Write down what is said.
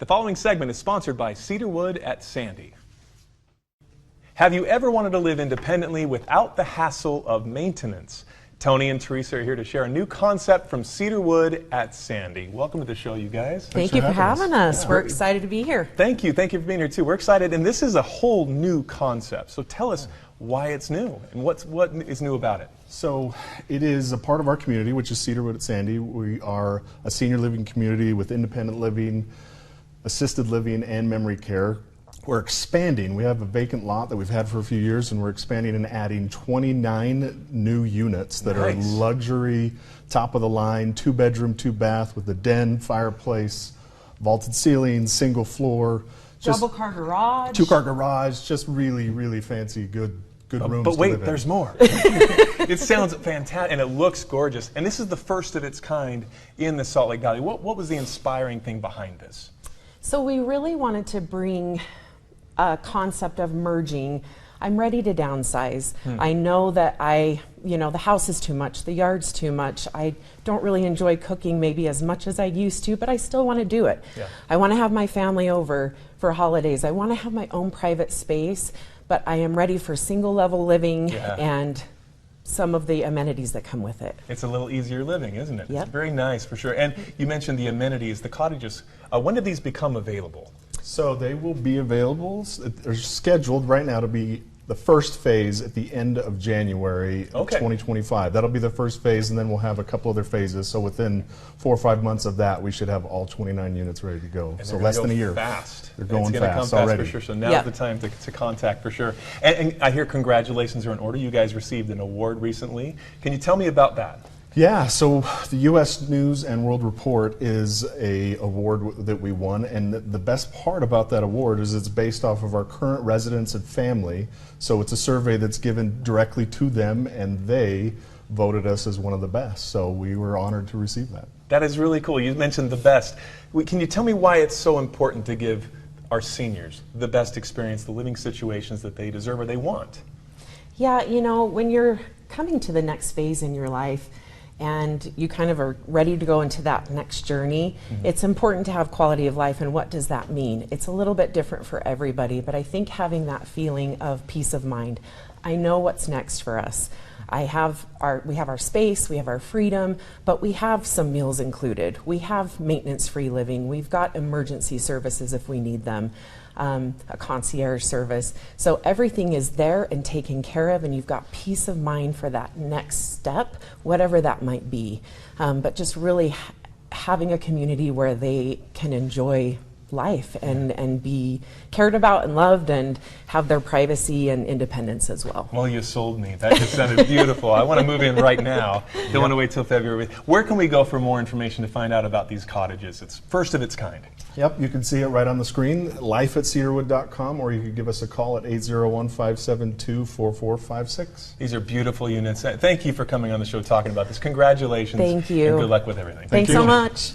The following segment is sponsored by Cedarwood at Sandy. Have you ever wanted to live independently without the hassle of maintenance? Tony and Teresa are here to share a new concept from Cedarwood at Sandy. Welcome to the show, you guys. Thank you for having us. We're excited to be here. Thank you. Thank you for being here, too. We're excited, and this is a whole new concept. So tell us why it's new and what is new about it. So it is a part of our community, which is Cedarwood at Sandy. We are a senior living community with independent living, assisted living, and memory care. We're expanding. We have a vacant lot that we've had for a few years, and we're expanding and adding 29 new units that are luxury, top of the line, 2-bedroom, 2-bath with a den, fireplace, vaulted ceilings, single floor. Double car garage. 2-car garage, just really, really fancy, good rooms. But wait, there's more. It sounds fantastic, and it looks gorgeous. And this is the first of its kind in the Salt Lake Valley. What was the inspiring thing behind this? So we really wanted to bring a concept of merging. I'm ready to downsize. I know that the house is too much, the yard's too much. I don't really enjoy cooking maybe as much as I used to, but I still want to do it. Yeah. I want to have my family over for holidays. I want to have my own private space, but I am ready for single level living and some of the amenities that come with it. It's a little easier living, isn't it? Yep. It's very nice for sure. And you mentioned the amenities, the cottages. When did these become available? So they will be available. They're scheduled right now to be the first phase at the end of January of 2025. That'll be the first phase, and then we'll have a couple other phases. So within 4 or 5 months of that, we should have all 29 units ready to go. And so less than a year. Fast. They're going fast already. For sure. So now's the time to contact for sure. And I hear congratulations are in order. You guys received an award recently. Can you tell me about that? Yeah, so the U.S. News and World Report is a award that we won, and the best part about that award is it's based off of our current residents and family. So it's a survey that's given directly to them, and they voted us as one of the best. So we were honored to receive that. That is really cool. You mentioned the best. Can you tell me why it's so important to give our seniors the best experience, the living situations that they deserve or they want? Yeah, when you're coming to the next phase in your life, and you kind of are ready to go into that next journey, it's important to have quality of life. And what does that mean? It's a little bit different for everybody, but I think having that feeling of peace of mind. I know what's next for us. We have our space, we have our freedom, but we have some meals included. We have maintenance-free living. We've got emergency services if we need them. A concierge service. So everything is there and taken care of, and you've got peace of mind for that next step, whatever that might be. But just really having a community where they can enjoy life and be cared about and loved and have their privacy and independence as well. Well, you sold me. That just sounded beautiful. I want to move in right now. Don't want to wait till February. Where can we go for more information to find out about these cottages? It's first of its kind. Yep, you can see it right on the screen, life@cedarwood.com, or you can give us a call at 801-572-4456. These are beautiful units. Thank you for coming on the show talking about this. Congratulations. Thank you. And good luck with everything. Thanks so much.